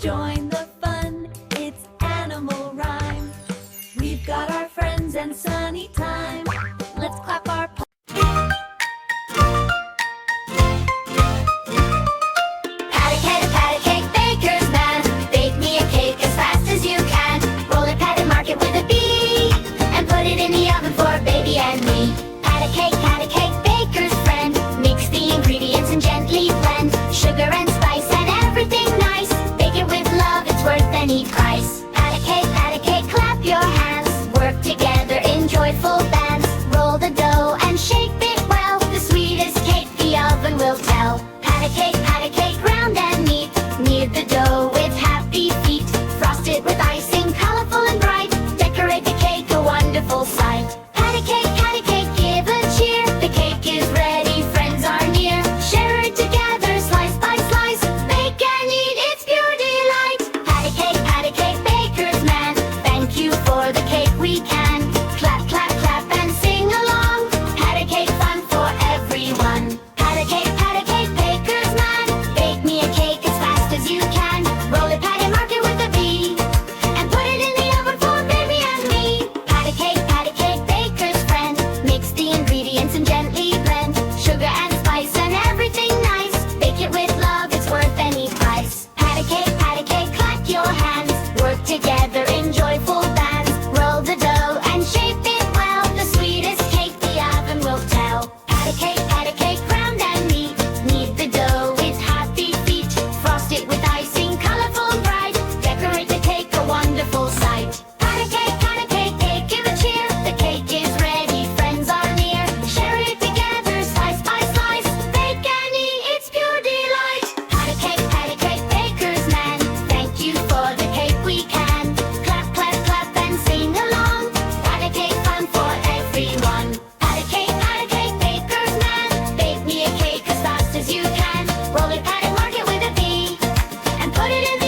Join the fun, it's animal rhyme. We've got our friends and sunny time. Let's clap our paws. Pat a cake, baker's man. Bake me a cake as fast as you can. Roll it, pat it, mark it with a B, and put it in the oven for baby and me. Pat a cake, baker's friend. Mix the ingredients and gently blend. Sugar and spice and everything nice. Bake it with love, it's worth any price. Pat a cake, clap your hands. Work together in joyful bands. Roll the dough and shape it well. The sweetest cake the oven will tell. Pat a cake, round and neat. Knead the dough with happy feet. Frost it with icing, colorful and bright. Decorate the cake, a wonderful sight. Pat a cake, give a cheer. The cake is ready, friends are near. Share it together, slice by slice. Bake and eat, it's pure delight. Pat a cake, baker's man. Thank you for the cake we can. Clap, clap, clap and sing along. Pat a cake, fun for everyone. Pat a cake, baker's man. Bake me a cake as fast as you can. Roll it, pat it, mark it with a B, and put it in the oven for baby and me. Pat a cake, baker's friend. Mix the ingredients and gently blend. Sugar and spice and everything nice. Bake it with love, it's worth any price. Pat a cake, clap your hands. Work together in joyful bands. Roll the dough and shape it well. The sweetest cake the oven will tell. Pat a cake, round and neat. Knead the dough with happy feet. Frost it with icing, colorful and bright. Decorate the cake, a wonderful sight. Pat a cake, give a cheer. The cake is ready, friends are near. Share it together, slice by slice. Bake and eat, it's pure delight. Pat a cake, baker's man. Thank you for the cake we can. Clap, clap, clap and sing along. Pat a cake, fun for everyone. Pat a cake, baker's man. Bake me a cake as fast as you can. Roll it, pat it, mark it with a B, and put it in